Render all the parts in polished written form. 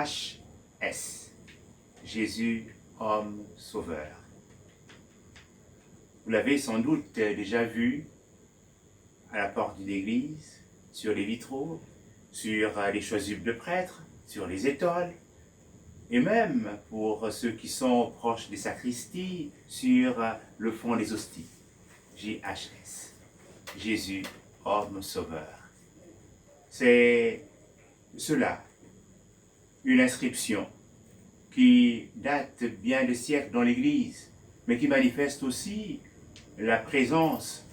JHS, Jésus, homme sauveur. Vous l'avez sans doute déjà vu à la porte d'une église, sur les vitraux, sur les chasubles de prêtres, sur les étoiles, et même pour ceux qui sont proches des sacristies, sur le fond des hosties. JHS, Jésus, homme sauveur. C'est cela, une inscription qui date bien de siècles dans l'Église, mais qui manifeste aussi la présence,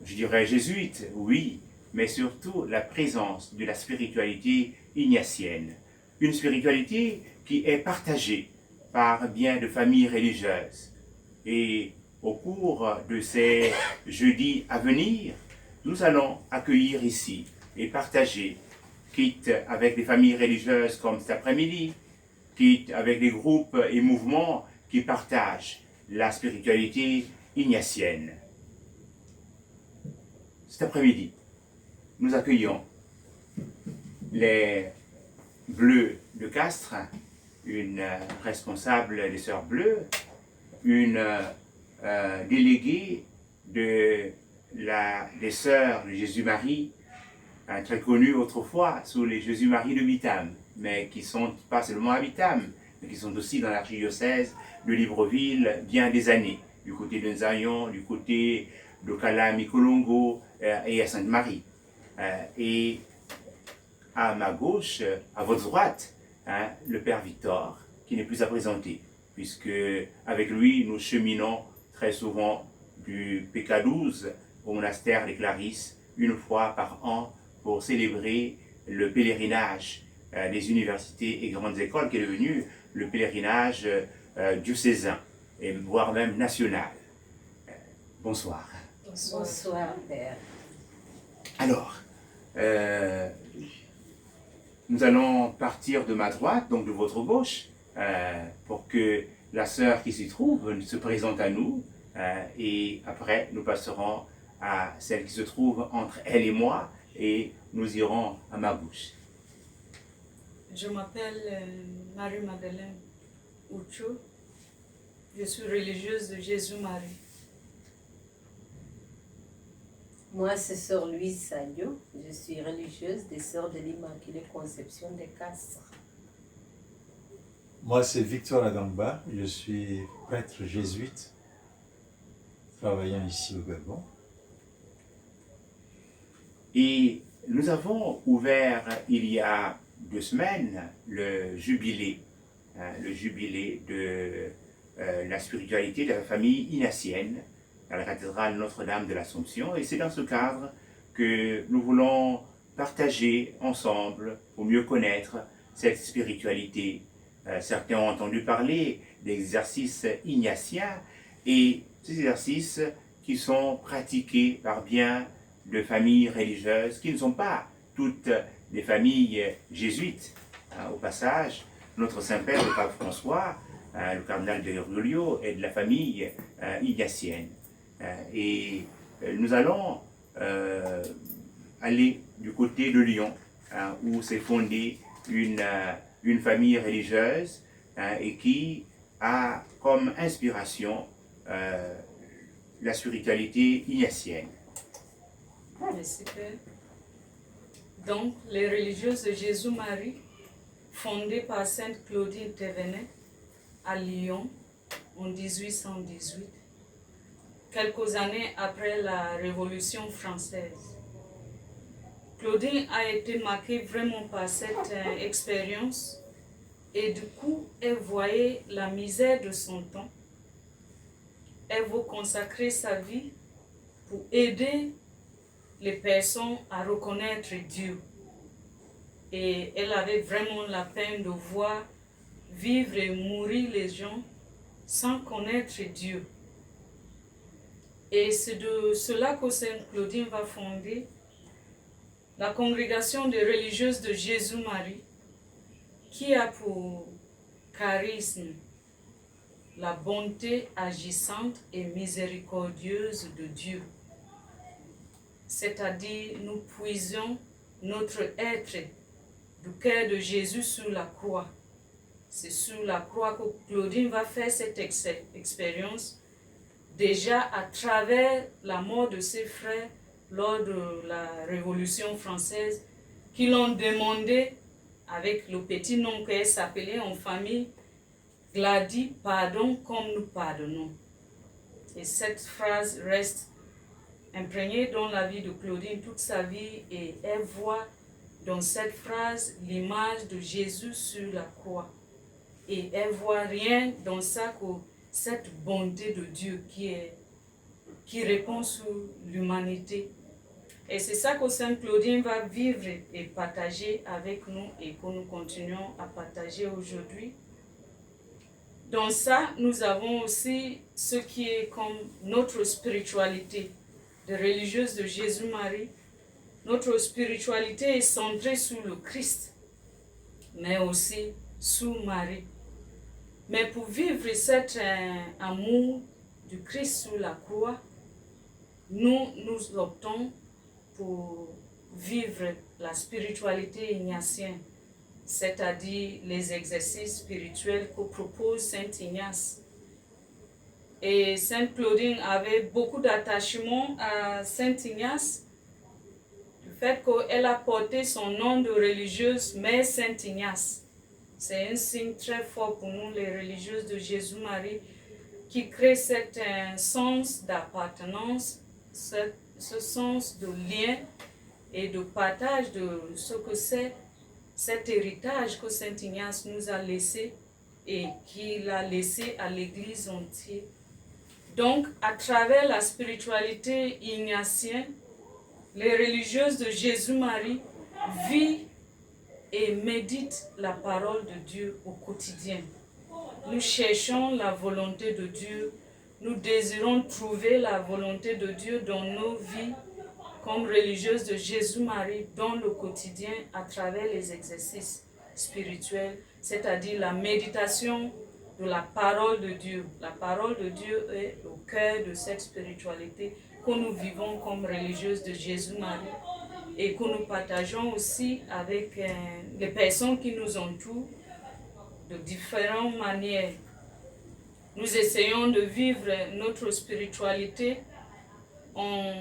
je dirais jésuite, oui, mais surtout la présence de la spiritualité ignatienne. Une spiritualité qui est partagée par bien de familles religieuses. Et au cours de ces jeudis à venir, nous allons accueillir ici et partager, quitte avec des familles religieuses comme cet après-midi, quitte avec des groupes et mouvements qui partagent la spiritualité ignatienne. Cet après-midi, nous accueillons les Bleus de Castres, une responsable des Sœurs Bleues, une déléguée des Sœurs de Jésus-Marie, très connues autrefois sous les Jésus-Marie de Bitam, mais qui sont pas seulement à Bitam, mais qui sont aussi dans l'archidiocèse de Libreville bien des années, du côté de Nzayon, du côté de Kalami-Kolongo et à Sainte-Marie. Et à ma gauche, à votre droite, le Père Victor, qui n'est plus à présenter, puisque avec lui, nous cheminons très souvent du PK12 au monastère des Clarisses, une fois par an, pour célébrer le pèlerinage des universités et grandes écoles, qui est devenu le pèlerinage diocésain, et voire même national. Bonsoir. Bonsoir, Père. Alors, nous allons partir de ma droite, donc de votre gauche, pour que la sœur qui s'y trouve se présente à nous, et après nous passerons à celle qui se trouve entre elle et moi, et nous irons à ma gauche. Je m'appelle Marie-Madeleine Oucho. Je suis religieuse de Jésus-Marie. Moi, c'est Sœur Louise Sadio. Je suis religieuse des Sœurs de l'Immaculée Conception de Castres. Moi, c'est Victor Adamba. Je suis prêtre jésuite, travaillant ici au Gabon. Et nous avons ouvert il y a 2 semaines le jubilé de la spiritualité de la famille ignatienne à la cathédrale Notre-Dame de l'Assomption. Et c'est dans ce cadre que nous voulons partager ensemble, pour mieux connaître cette spiritualité. Certains ont entendu parler d'exercices ignatiens, et ces exercices qui sont pratiqués par bien de familles religieuses, qui ne sont pas toutes des familles jésuites. Au passage, notre Saint-Père, le pape François, le cardinal de Bergoglio, est de la famille ignatienne. Et nous allons aller du côté de Lyon, où s'est fondée une famille religieuse et qui a comme inspiration la spiritualité ignatienne. Merci, Père. Donc, les religieuses de Jésus-Marie, fondées par Sainte Claudine Thévenet à Lyon en 1818, quelques années après la Révolution française. Claudine a été marquée vraiment par cette expérience, et du coup, elle voyait la misère de son temps. Elle veut consacrer sa vie pour aider les personnes à reconnaître Dieu. Et elle avait vraiment la peine de voir vivre et mourir les gens sans connaître Dieu. Et c'est de cela que Sainte Claudine va fonder la congrégation des religieuses de Jésus-Marie, qui a pour charisme la bonté agissante et miséricordieuse de Dieu. C'est-à-dire, nous puisons notre être du cœur de Jésus sur la croix C'est sur la croix que Claudine va faire cette expérience, déjà à travers la mort de ses frères lors de la Révolution française, qui l'ont demandé, avec le petit nom qu'elle s'appelait en famille, Gladys, pardon comme nous pardonnons. Et cette phrase reste imprégnée dans la vie de Claudine toute sa vie, et elle voit dans cette phrase l'image de Jésus sur la croix. Et elle voit rien dans ça que cette bonté de Dieu qui répond sur l'humanité. Et c'est ça que Sainte Claudine va vivre et partager avec nous, et que nous continuons à partager aujourd'hui. Dans ça, nous avons aussi ce qui est comme notre spiritualité de religieuse de Jésus-Marie. Notre spiritualité est centrée sur le Christ, mais aussi sur Marie. Mais pour vivre cet amour du Christ sur la croix, nous optons pour vivre la spiritualité ignatienne, c'est-à-dire les exercices spirituels que propose Saint Ignace. Et Sainte Claudine avait beaucoup d'attachement à Saint Ignace, du fait qu'elle a porté son nom de religieuse, Mère Saint Ignace. C'est un signe très fort pour nous, les religieuses de Jésus-Marie, qui crée cet sens d'appartenance, ce sens de lien et de partage de ce que c'est cet héritage que Saint Ignace nous a laissé et qu'il a laissé à l'Église entière. Donc, à travers la spiritualité ignatienne, les religieuses de Jésus-Marie vivent et méditent la parole de Dieu au quotidien. Nous cherchons la volonté de Dieu, nous désirons trouver la volonté de Dieu dans nos vies comme religieuses de Jésus-Marie dans le quotidien à travers les exercices spirituels, c'est-à-dire la méditation de la parole de Dieu. La parole de Dieu est au cœur de cette spiritualité que nous vivons comme religieuses de Jésus-Marie et que nous partageons aussi avec les personnes qui nous entourent de différentes manières. Nous essayons de vivre notre spiritualité en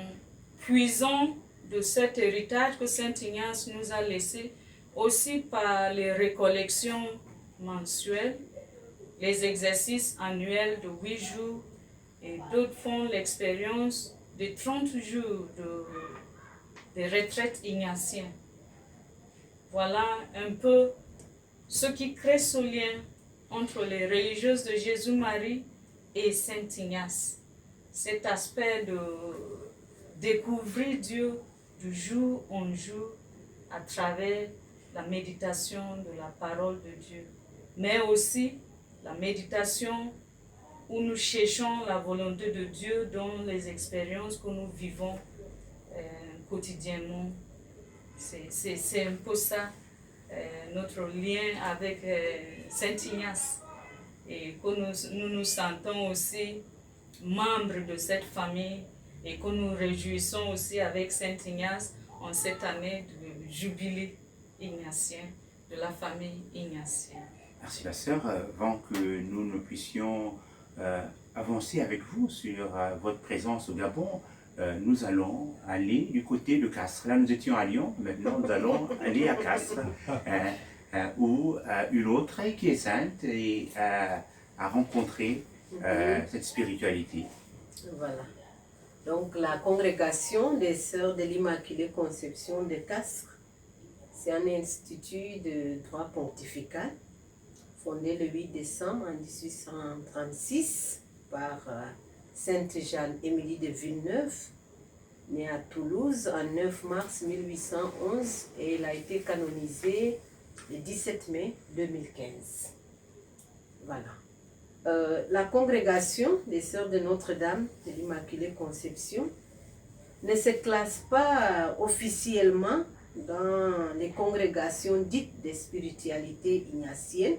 puisant de cet héritage que Saint Ignace nous a laissé, aussi par les récollections mensuelles, les exercices annuels de 8 jours, et d'autres font l'expérience de 30 jours de retraite ignatienne. Voilà un peu ce qui crée ce lien entre les religieuses de Jésus-Marie et Saint Ignace. Cet aspect de découvrir Dieu du jour en jour à travers la méditation de la parole de Dieu, mais aussi la méditation où nous cherchons la volonté de Dieu dans les expériences que nous vivons quotidiennement. C'est un peu ça, notre lien avec Saint Ignace, et que nous sentons aussi membres de cette famille et que nous réjouissons aussi avec Saint Ignace en cette année de jubilé ignatien de la famille ignatienne. Merci ma sœur. Avant que nous ne puissions avancer avec vous sur votre présence au Gabon, nous allons aller du côté de Castres. Là, nous étions à Lyon, maintenant nous allons aller à Castres, où une autre qui est sainte et a rencontré cette spiritualité. Voilà. Donc la congrégation des Sœurs de l'Immaculée Conception de Castres, c'est un institut de droit pontifical fondé le 8 décembre 1836 par Sainte Jeanne-Émilie de Villeneuve, née à Toulouse en 9 mars 1811, et elle a été canonisée le 17 mai 2015. Voilà. La congrégation des Sœurs de Notre-Dame de l'Immaculée Conception ne se classe pas officiellement dans les congrégations dites de spiritualité ignatienne,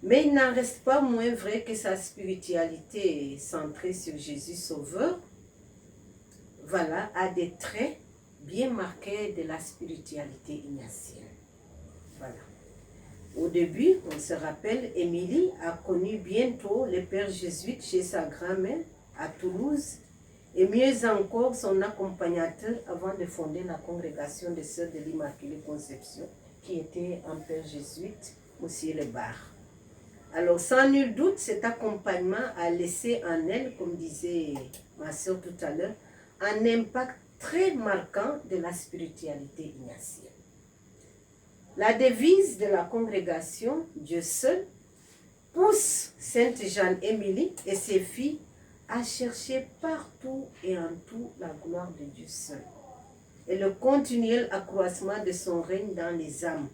mais il n'en reste pas moins vrai que sa spiritualité centrée sur Jésus Sauveur, voilà, a des traits bien marqués de la spiritualité ignatienne. Voilà. Au début, on se rappelle, Émilie a connu bientôt le père jésuite chez sa grand-mère à Toulouse et mieux encore son accompagnateur avant de fonder la congrégation des Sœurs de l'Immaculée Conception qui était un père jésuite, M. Lebar. Alors sans nul doute, cet accompagnement a laissé en elle, comme disait ma sœur tout à l'heure, un impact très marquant de la spiritualité ignatienne. La devise de la congrégation, Dieu seul, pousse Sainte Jeanne-Émilie et ses filles à chercher partout et en tout la gloire de Dieu seul et le continuel accroissement de son règne dans les âmes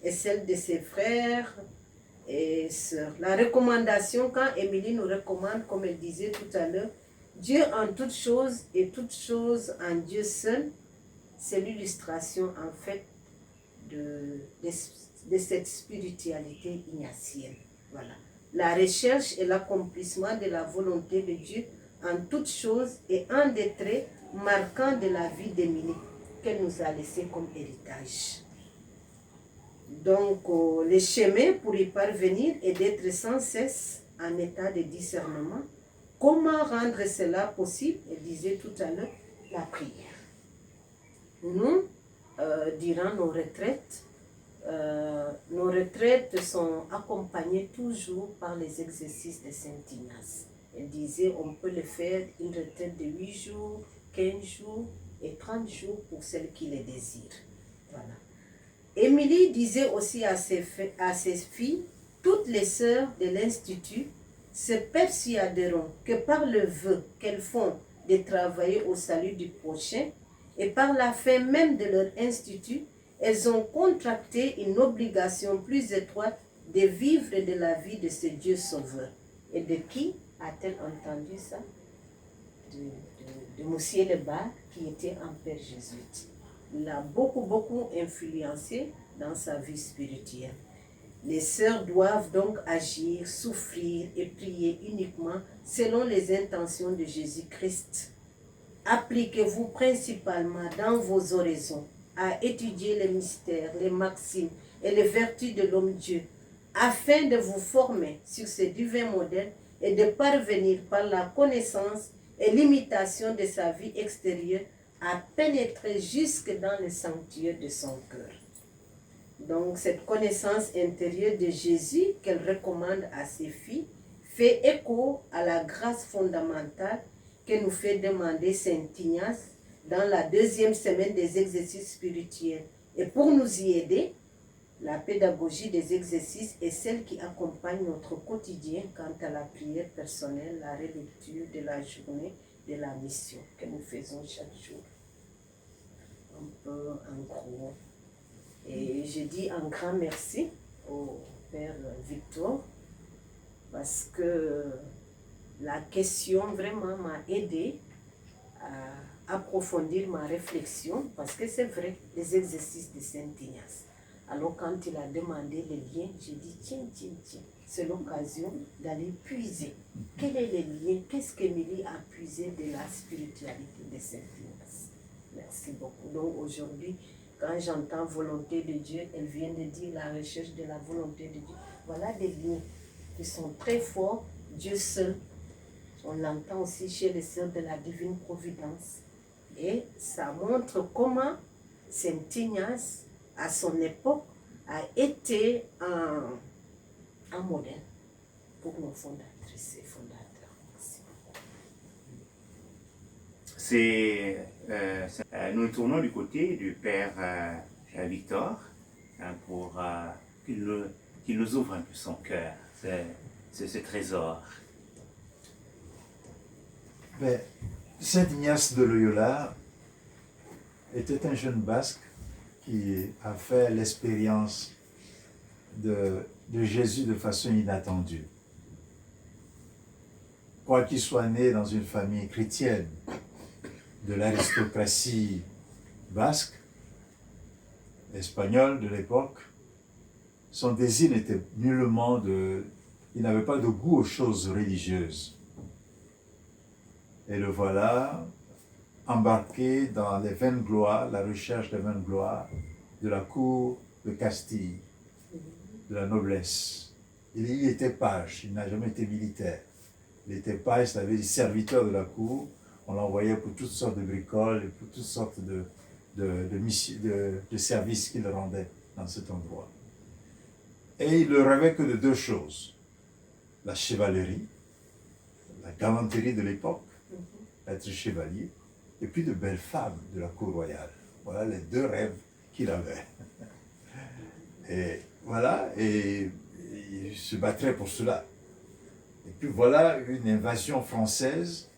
et celle de ses frères et sœurs. La recommandation, quand Émilie nous recommande, comme elle disait tout à l'heure, Dieu en toutes choses et toutes choses en Dieu seul, c'est l'illustration en fait de cette spiritualité ignatienne. Voilà. La recherche et l'accomplissement de la volonté de Dieu en toutes choses est un des traits marquants de la vie d'Émilie qu'elle nous a laissé comme héritage. Donc, le chemin pour y parvenir est d'être sans cesse en état de discernement. Comment rendre cela possible? Elle disait tout à l'heure, la prière. Nous, durant nos retraites sont accompagnées toujours par les exercices de Saint Ignace. Elle disait, on peut le faire une retraite de 8 jours, 15 jours et 30 jours pour celles qui le désirent. Voilà. Émilie disait aussi à ses filles, toutes les sœurs de l'Institut se persuaderont que par le vœu qu'elles font de travailler au salut du prochain et par la fin même de leur institut, elles ont contracté une obligation plus étroite de vivre de la vie de ce Dieu sauveur. Et de qui a-t-elle entendu ça? De Monsieur Lebar, qui était un père jésuite. Il l'a beaucoup influencé dans sa vie spirituelle. Les sœurs doivent donc agir, souffrir et prier uniquement selon les intentions de Jésus-Christ. Appliquez-vous principalement dans vos oraisons à étudier les mystères, les maximes et les vertus de l'homme-dieu, afin de vous former sur ce divin modèle et de parvenir par la connaissance et l'imitation de sa vie extérieure à pénétrer jusque dans le sanctuaire de son cœur. Donc cette connaissance intérieure de Jésus qu'elle recommande à ses filles fait écho à la grâce fondamentale que nous fait demander Saint Ignace dans la 2e semaine des exercices spirituels. Et pour nous y aider, la pédagogie des exercices est celle qui accompagne notre quotidien quant à la prière personnelle, la relecture de la journée, de la mission que nous faisons chaque jour. Un peu en gros. Et je dis un grand merci au Père Victor parce que la question vraiment m'a aidé à approfondir ma réflexion parce que c'est vrai, les exercices de Saint Ignace. Alors quand il a demandé les liens, j'ai dit tiens, c'est l'occasion d'aller puiser. Quel est le lien? Qu'est-ce qu'Émilie a puisé de la spiritualité de Saint Ignace? Merci beaucoup. Donc aujourd'hui, quand j'entends volonté de Dieu, elle vient de dire la recherche de la volonté de Dieu. Voilà des liens qui sont très forts. Dieu seul. On l'entend aussi chez les sœurs de la divine providence. Et ça montre comment Saint Ignace, à son époque, a été un modèle pour nos fondatrices et fondateurs. Merci. Nous nous tournons du côté du Père Victor pour qu'il nous ouvre un peu son cœur, ce trésor. Mais Saint Ignace de Loyola était un jeune basque qui a fait l'expérience de Jésus de façon inattendue. Quoiqu'il soit né dans une famille chrétienne de l'aristocratie basque, espagnole de l'époque, son désir n'était nullement il n'avait pas de goût aux choses religieuses. Et le voilà embarqué dans les vaines gloires, la recherche des vaines gloires de la cour de Castille. de la noblesse. Il était page, il n'a jamais été militaire. Il était page, c'est-à-dire des serviteurs de la cour. On l'envoyait pour toutes sortes de bricoles et pour toutes sortes de services qu'il rendait dans cet endroit. Et il ne rêvait que de deux choses. La chevalerie, la galanterie de l'époque, être chevalier, et puis de belles femmes de la cour royale. Voilà les deux rêves qu'il avait. Et voilà, et il se battrait pour cela. Et puis voilà une invasion française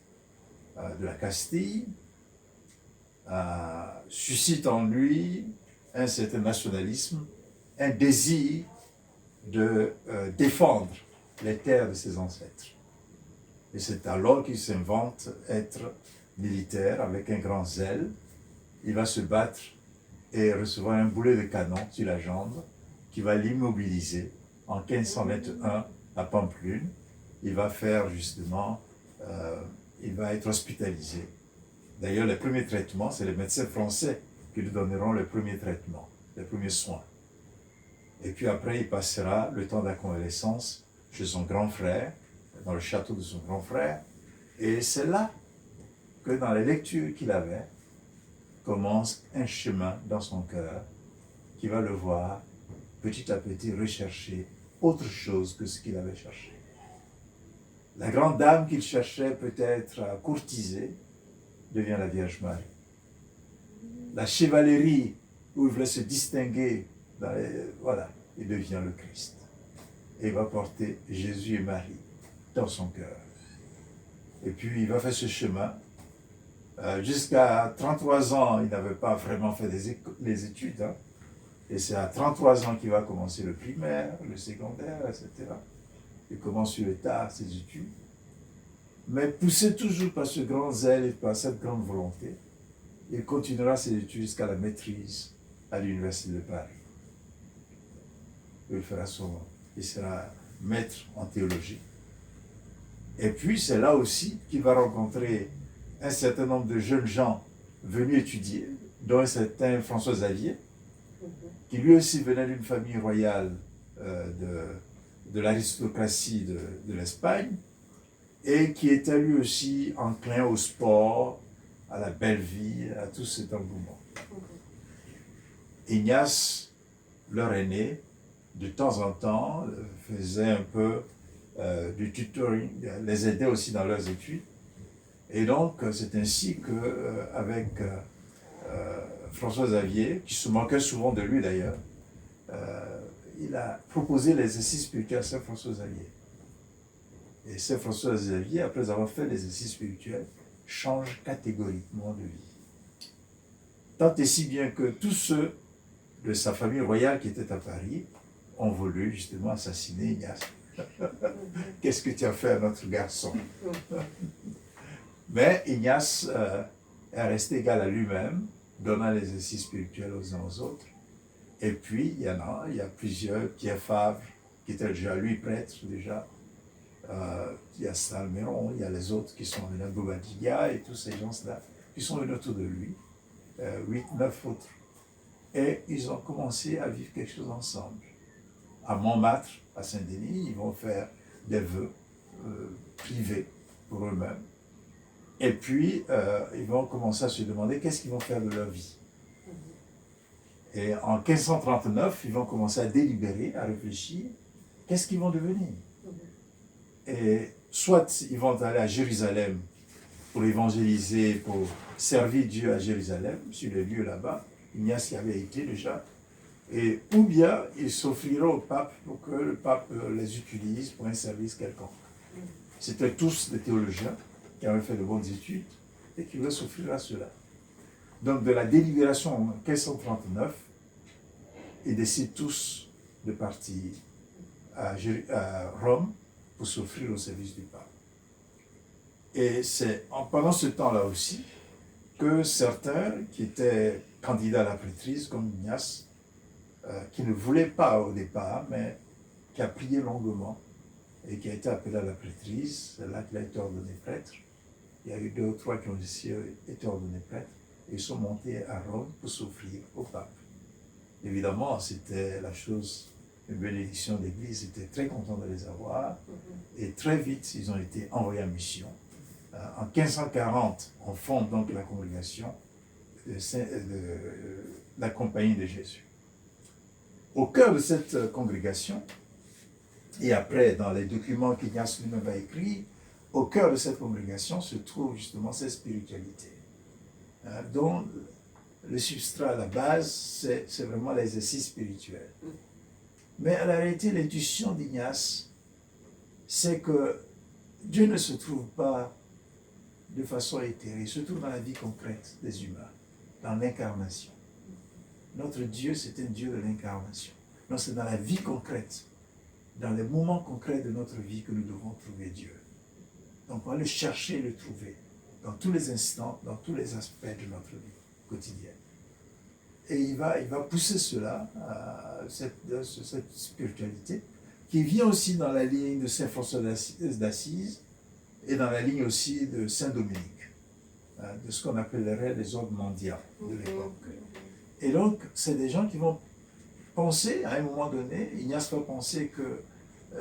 de la Castille suscite en lui un certain nationalisme, un désir de défendre les terres de ses ancêtres. Et c'est alors qu'il s'invente être militaire avec un grand zèle. Il va se battre et recevoir un boulet de canon sur la jambe qui va l'immobiliser en 1521 à Pampelune. Il va faire justement, il va être hospitalisé. D'ailleurs, les premiers traitements, c'est les médecins français qui lui donneront les premiers traitements, les premiers soins. Et puis après, il passera le temps de la convalescence chez son grand frère, dans le château de son grand frère. Et c'est là que dans les lectures qu'il avait, commence un chemin dans son cœur qui va le voir petit à petit rechercher autre chose que ce qu'il avait cherché. La grande dame qu'il cherchait peut-être à courtiser devient la Vierge Marie. La chevalerie où il voulait se distinguer, voilà, il devient le Christ. Et il va porter Jésus et Marie dans son cœur. Et puis il va faire ce chemin. Jusqu'à 33 ans, il n'avait pas vraiment fait les études. Hein. Et c'est à 33 ans qu'il va commencer le primaire, le secondaire, etc. Il commence sur le tard ses études. Mais poussé toujours par ce grand zèle et par cette grande volonté, il continuera ses études jusqu'à la maîtrise à l'Université de Paris. Il sera maître en théologie. Et puis c'est là aussi qu'il va rencontrer un certain nombre de jeunes gens venus étudier, dont un certain François Xavier, qui lui aussi venait d'une famille royale de l'aristocratie de l'Espagne, et qui était lui aussi enclin au sport, à la belle vie, à tout cet engouement. Ignace, leur aîné, de temps en temps, faisait un peu du tutoring, les aidait aussi dans leurs études. Et donc, c'est ainsi qu'avec François Xavier, qui se moquait souvent de lui d'ailleurs, il a proposé l'exercice spirituel à Saint François Xavier. Et Saint François Xavier, après avoir fait l'exercice spirituel, change catégoriquement de vie. Tant et si bien que tous ceux de sa famille royale qui étaient à Paris ont voulu justement assassiner Ignace. Qu'est-ce que tu as fait à notre garçon? Mais Ignace est resté égal à lui-même, donnant l'exercice spirituel aux uns aux autres. Et puis, il y a plusieurs, Pierre Favre, qui était déjà lui prêtre déjà. Il y a Salmeron, il y a les autres qui sont venus, Bobadilla et tous ces gens-là, qui sont venus autour de lui, 8, 9 autres. Et ils ont commencé à vivre quelque chose ensemble. À Montmartre, à Saint-Denis, ils vont faire des vœux privés pour eux-mêmes. Et puis, ils vont commencer à se demander qu'est-ce qu'ils vont faire de leur vie. Et en 1539, ils vont commencer à délibérer, à réfléchir, qu'est-ce qu'ils vont devenir. Et soit ils vont aller à Jérusalem pour évangéliser, pour servir Dieu à Jérusalem, sur les lieux là-bas, Ignace y avait été déjà, ou bien ils s'offriront au pape pour que le pape les utilise pour un service quelconque. C'était tous des théologiens qui avaient fait de bonnes études et qui voulaient s'offrir à cela. Donc de la délibération en 1539, ils décident tous de partir à Rome pour s'offrir au service du pape. Et c'est pendant ce temps-là aussi que certains qui étaient candidats à la prêtrise, comme Ignace, qui ne voulait pas au départ, mais qui a prié longuement et qui a été appelé à la prêtrise, c'est là qu'il a été ordonné prêtre. Il y a eu 2 ou 3 qui ont aussi été ordonnés prêtres et ils sont montés à Rome pour s'offrir au pape. Évidemment, c'était la chose une bénédiction d'église, étaient très contents de les avoir. Et très vite, ils ont été envoyés en mission. En 1540, on fonde donc la congrégation de la Compagnie de Jésus. Au cœur de cette congrégation, et après dans les documents qu'Ignace lui-même a écrits, au cœur de cette congrégation se trouve justement cette spiritualité, dont le substrat à la base, c'est vraiment l'exercice spirituel. Mais en réalité, l'intuition d'Ignace, c'est que Dieu ne se trouve pas de façon éthérée, il se trouve dans la vie concrète des humains, dans l'incarnation. Notre Dieu, c'est un Dieu de l'incarnation. Donc c'est dans la vie concrète, dans les moments concrets de notre vie que nous devons trouver Dieu. Donc on va le chercher et le trouver dans tous les instants, dans tous les aspects de notre vie quotidienne. Et il va pousser cela, cette spiritualité, qui vient aussi dans la ligne de Saint François d'Assise et dans la ligne aussi de Saint Dominique, de ce qu'on appellerait les ordres mondiaux de l'époque. Et donc, c'est des gens qui vont penser, à un moment donné, Ignace va penser que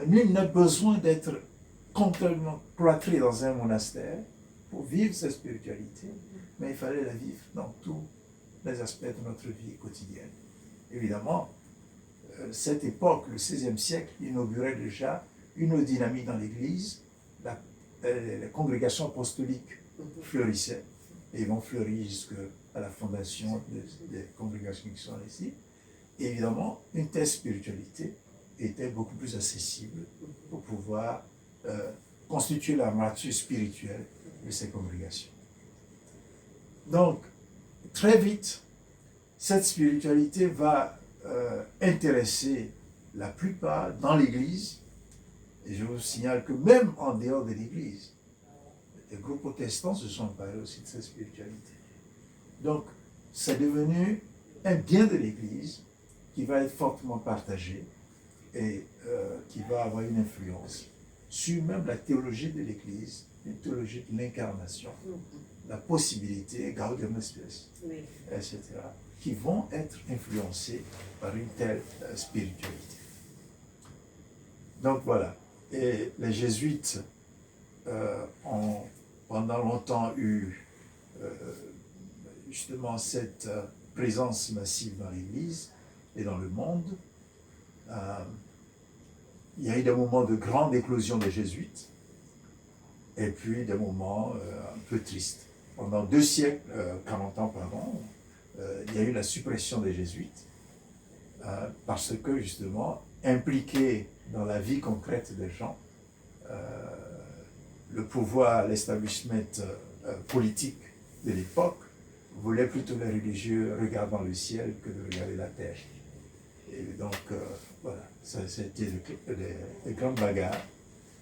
nul n'a besoin d'être complètement cloîtré dans un monastère pour vivre cette spiritualité, mais il fallait la vivre dans tous les aspects de notre vie quotidienne. Évidemment, cette époque, le XVIe siècle, inaugurait déjà une dynamique dans l'Église. La congrégation apostolique fleurissait, et ils vont fleurir jusqu'à la fondation des congrégations qui sont ici. Et évidemment, une telle spiritualité était beaucoup plus accessible pour pouvoir constituer la mature spirituelle de ces congrégations. Donc, très vite, cette spiritualité va intéresser la plupart dans l'Église, et je vous signale que même en dehors de l'Église, les groupes protestants se sont emparés aussi de cette spiritualité. Donc, c'est devenu un bien de l'Église qui va être fortement partagé et qui va avoir une influence sur même la théologie de l'Église, une théologie de l'incarnation, la possibilité, Gaudium Spes, etc., qui vont être influencés par une telle spiritualité. Donc voilà. Et les jésuites ont pendant longtemps eu justement cette présence massive dans l'Église et dans le monde. Il y a eu des moments de grande éclosion des jésuites et puis des moments un peu tristes. Pendant 2 siècles, 40 ans, pardon, il y a eu la suppression des jésuites parce que justement, impliqués dans la vie concrète des gens, le pouvoir, l'establishment politique de l'époque voulait plutôt les religieux regardant le ciel que de regarder la terre. Et donc, voilà, ça a été des grandes bagarres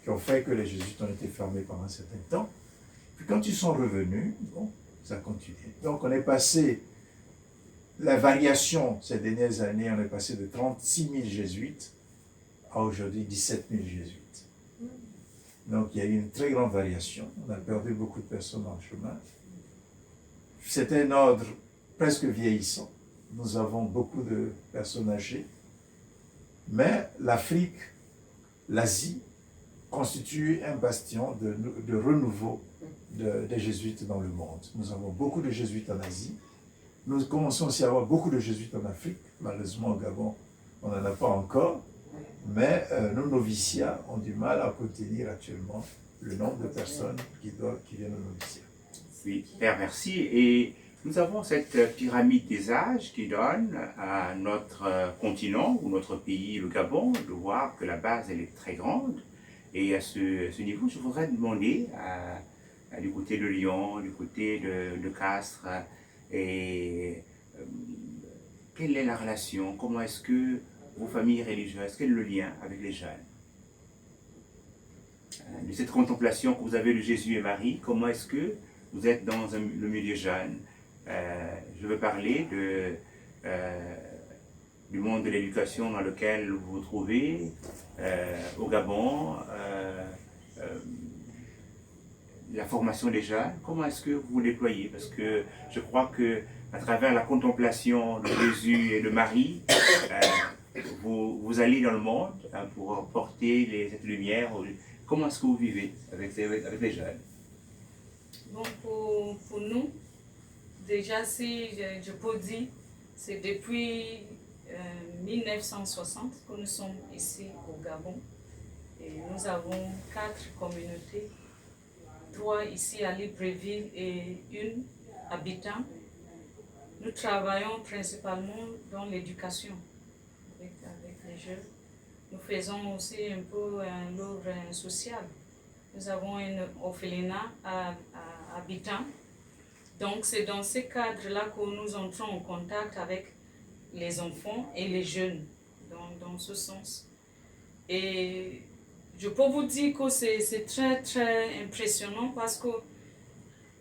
qui ont fait que les jésuites ont été fermés pendant un certain temps. Puis quand ils sont revenus, bon, ça a continué. Donc on est passé, la variation ces dernières années, on est passé de 36 000 jésuites à aujourd'hui 17 000 jésuites. Donc il y a eu une très grande variation. On a perdu beaucoup de personnes dans le chemin. C'est un ordre presque vieillissant. Nous avons beaucoup de personnes âgées. Mais l'Afrique, l'Asie, constitue un bastion de renouveau des jésuites dans le monde. Nous avons beaucoup de jésuites en Asie. Nous commençons aussi à avoir beaucoup de jésuites en Afrique. Malheureusement, au Gabon, on n'en a pas encore. Mais nos noviciats ont du mal à contenir actuellement le nombre de personnes qui viennent au noviciat. Oui, Père, merci. Et nous avons cette pyramide des âges qui donne à notre continent ou notre pays, le Gabon, de voir que la base, elle est très grande. Et à ce niveau, je voudrais demander du côté de Lyon, du côté de Castres, et quelle est la relation, comment est-ce que vos familles religieuses, quel est le lien avec les jeunes? De cette contemplation que vous avez de Jésus et Marie, comment est-ce que vous êtes dans le milieu jeune? Je veux parler du monde de l'éducation dans lequel vous vous trouvez, au Gabon, la formation des jeunes, comment est-ce que vous vous déployez? Parce que je crois que à travers la contemplation de Jésus et de Marie, vous allez dans le monde hein, pour porter cette lumière. Comment est-ce que vous vivez avec les jeunes? Bon, pour nous, déjà, si je peux dire, c'est depuis 1960 que nous sommes ici au Gabon. Et nous avons 4 communautés, 3 ici à Libreville et 1 à Bitan. Nous travaillons principalement dans l'éducation avec les jeunes. Nous faisons aussi un peu l'œuvre sociale. Nous avons un orphelinat à Bitan. Donc c'est dans ces cadres-là que nous entrons en contact avec les enfants et les jeunes, dans ce sens. Et je peux vous dire que c'est très très impressionnant parce que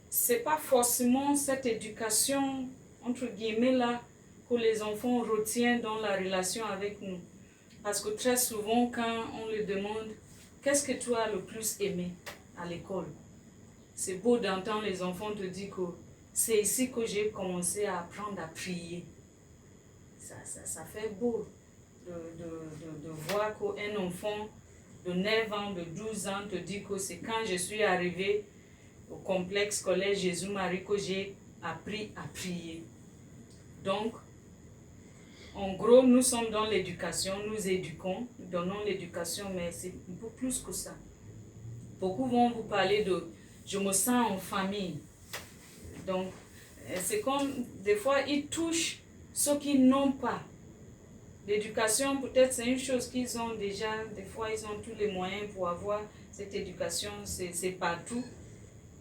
c'est pas forcément cette éducation entre guillemets là que les enfants retiennent dans la relation avec nous. Parce que très souvent quand on leur demande qu'est-ce que tu as le plus aimé à l'école, c'est beau d'entendre les enfants te dire que c'est ici que j'ai commencé à apprendre à prier. Ça fait beau de voir qu'un enfant de 9 ans, de 12 ans te dit que c'est quand je suis arrivée au complexe collège Jésus-Marie que j'ai appris à prier. Donc, en gros, nous sommes dans l'éducation, nous éduquons, nous donnons l'éducation, mais c'est un peu plus que ça. Beaucoup vont vous parler de « je me sens en famille ». Donc, c'est comme des fois, ils touchent ceux qui n'ont pas. L'éducation, peut-être, c'est une chose qu'ils ont déjà. Des fois, ils ont tous les moyens pour avoir cette éducation, c'est partout.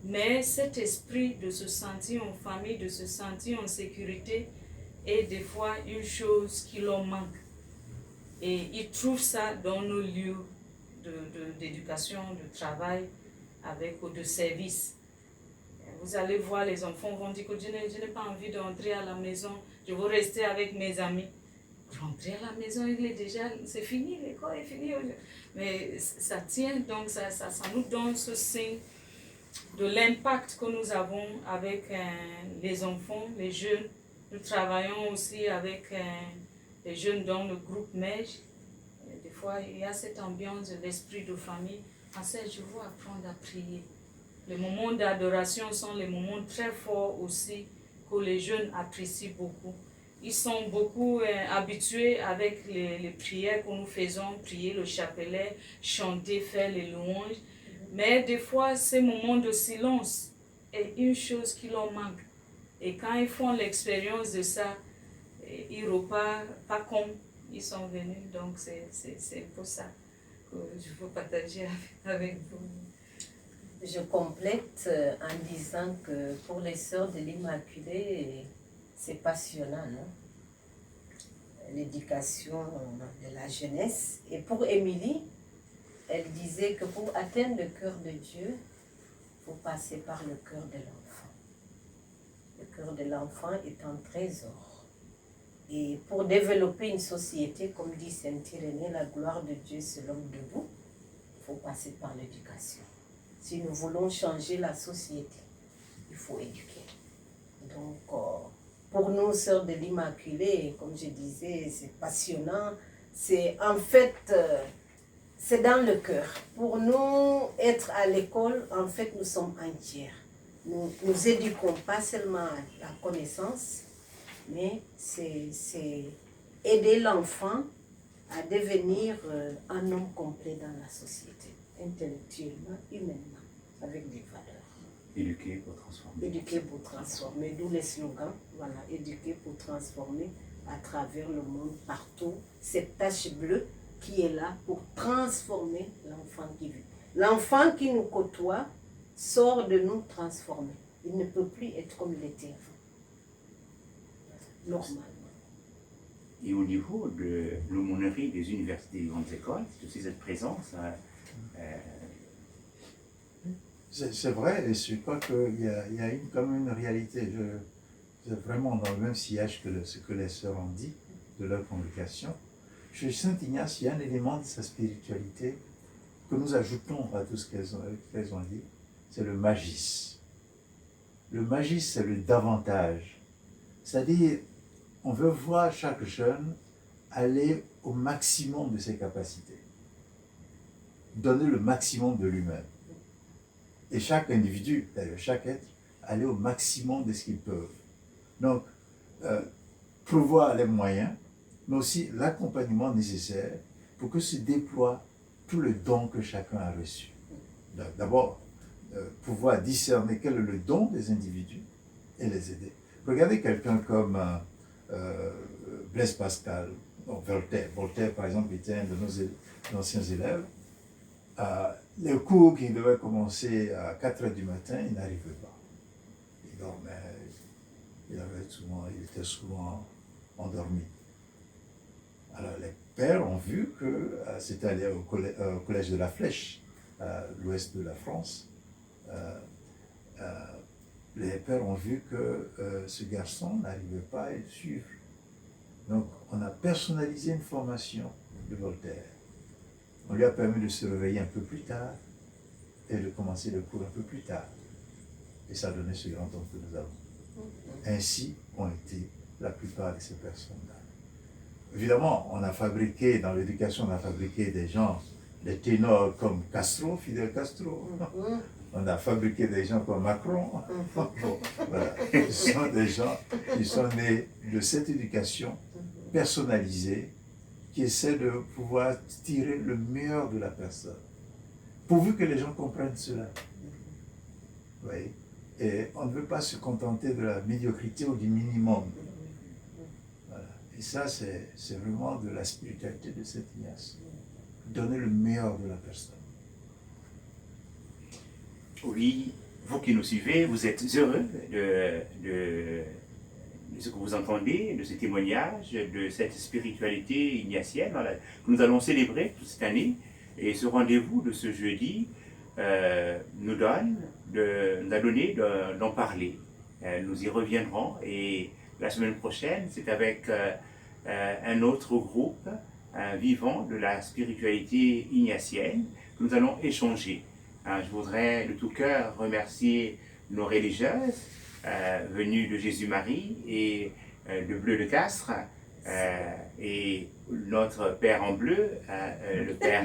Mais cet esprit de se sentir en famille, de se sentir en sécurité, est des fois une chose qui leur manque. Et ils trouvent ça dans nos lieux d'éducation, de travail, ou de service. Vous allez voir, les enfants vont dire que je n'ai pas envie d'entrer à la maison, je veux rester avec mes amis. Rentrer à la maison, c'est fini, l'école est finie. Mais ça tient, donc ça nous donne ce signe de l'impact que nous avons avec les enfants, les jeunes. Nous travaillons aussi avec les jeunes dans le groupe MEJ. Des fois, il y a cette ambiance de l'esprit de famille. En fait, je veux apprendre à prier. Les moments d'adoration sont les moments très forts aussi que les jeunes apprécient beaucoup. Ils sont beaucoup habitués avec les prières que nous faisons, prier le chapelet, chanter, faire les louanges. Mais des fois, ces moments de silence est une chose qui leur manque. Et quand ils font l'expérience de ça, ils repartent pas comme ils sont venus. Donc c'est pour ça que je veux partager avec vous. Je complète en disant que pour les sœurs de l'Immaculée, c'est passionnant, non? L'éducation de la jeunesse. Et pour Émilie, elle disait que pour atteindre le cœur de Dieu, il faut passer par le cœur de l'enfant. Le cœur de l'enfant est un trésor. Et pour développer une société, comme dit Saint Irénée, la gloire de Dieu c'est l'homme debout, il faut passer par l'éducation. Si nous voulons changer la société, il faut éduquer. Donc, pour nous, sœurs de l'Immaculée, comme je disais, c'est passionnant. C'est en fait, c'est dans le cœur. Pour nous, être à l'école, en fait, nous sommes entiers. Nous éduquons pas seulement à la connaissance, mais c'est aider l'enfant à devenir un homme complet dans la société, intellectuellement, humainement, avec des valeurs. Éduquer pour transformer. Éduquer pour transformer, d'où les slogans, voilà, éduquer pour transformer à travers le monde, partout, cette tache bleue qui est là pour transformer l'enfant qui vit. L'enfant qui nous côtoie sort de nous transformer. Il ne peut plus être comme il était avant. Normalement. Et au niveau de l'aumônerie des universités et des grandes écoles, c'est aussi cette présence. C'est vrai, et je crois qu'il y a quand même une réalité. C'est vraiment dans le même sillage que ce que les sœurs ont dit de leur congrégation. Chez Saint Ignace, il y a un élément de sa spiritualité que nous ajoutons à tout ce qu'elles ont dit, c'est le magis. Le magis, c'est le davantage. C'est-à-dire, on veut voir chaque jeune aller au maximum de ses capacités, donner le maximum de lui-même. Et chaque individu, d'ailleurs chaque être, aller au maximum de ce qu'ils peuvent. Donc, prévoir les moyens, mais aussi l'accompagnement nécessaire pour que se déploie tout le don que chacun a reçu. D'abord, pouvoir discerner quel est le don des individus et les aider. Regardez quelqu'un comme Blaise Pascal, Voltaire. Voltaire, par exemple, était un de nos anciens élèves. Les cours qui devaient commencer à 4 heures du matin, il n'arrivait pas. Il dormait, il était souvent endormi. Alors les pères ont vu que c'était allé au collège de la Flèche, à l'ouest de la France. Les pères ont vu que ce garçon n'arrivait pas à le suivre. Donc on a personnalisé une formation de Voltaire. On lui a permis de se réveiller un peu plus tard et de commencer le cours un peu plus tard. Et ça a donné ce grand homme que nous avons. Ainsi ont été la plupart de ces personnes-là. Évidemment, on a fabriqué, dans l'éducation, on a fabriqué des gens, des ténors comme Castro, Fidel Castro. On a fabriqué des gens comme Macron. Voilà. Ce sont des gens qui sont nés de cette éducation personnalisée, qui essaie de pouvoir tirer le meilleur de la personne, pourvu que les gens comprennent cela. Oui. Et on ne veut pas se contenter de la médiocrité ou du minimum. Voilà. Et ça, c'est vraiment de la spiritualité de Saint Ignace. Donner le meilleur de la personne. Oui, vous qui nous suivez, vous êtes heureux de ce que vous entendez, de ce témoignage, de cette spiritualité ignatienne que nous allons célébrer toute cette année. Et ce rendez-vous de ce jeudi nous a donné d'en parler. Nous y reviendrons et la semaine prochaine, c'est avec un autre groupe vivant de la spiritualité ignatienne que nous allons échanger. Je voudrais de tout cœur remercier nos religieuses venues de Jésus-Marie et de Bleu de Castres et notre Père en bleu, le Père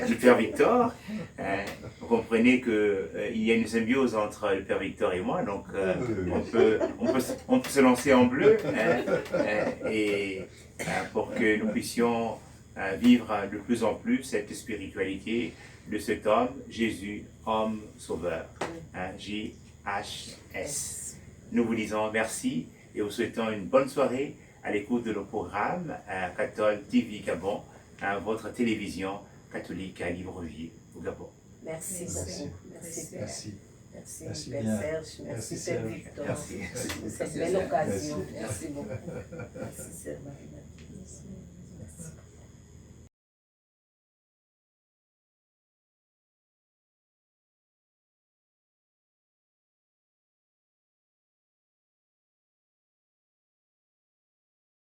le Père Victor. Vous comprenez qu'il y a une symbiose entre le Père Victor et moi, donc on peut se lancer en bleu et pour que nous puissions vivre de plus en plus cette spiritualité de cet homme, Jésus, homme sauveur, JHS. Nous vous disons merci et vous souhaitons une bonne soirée à l'écoute de nos programmes Cathol TV Gabon, votre télévision catholique à Libreville au Gabon. Merci beaucoup. Merci, Père. Merci. Merci, Père Serge. Merci, Père Victor. Merci. Pour cette belle occasion. Merci beaucoup. Merci, Sœur Marie.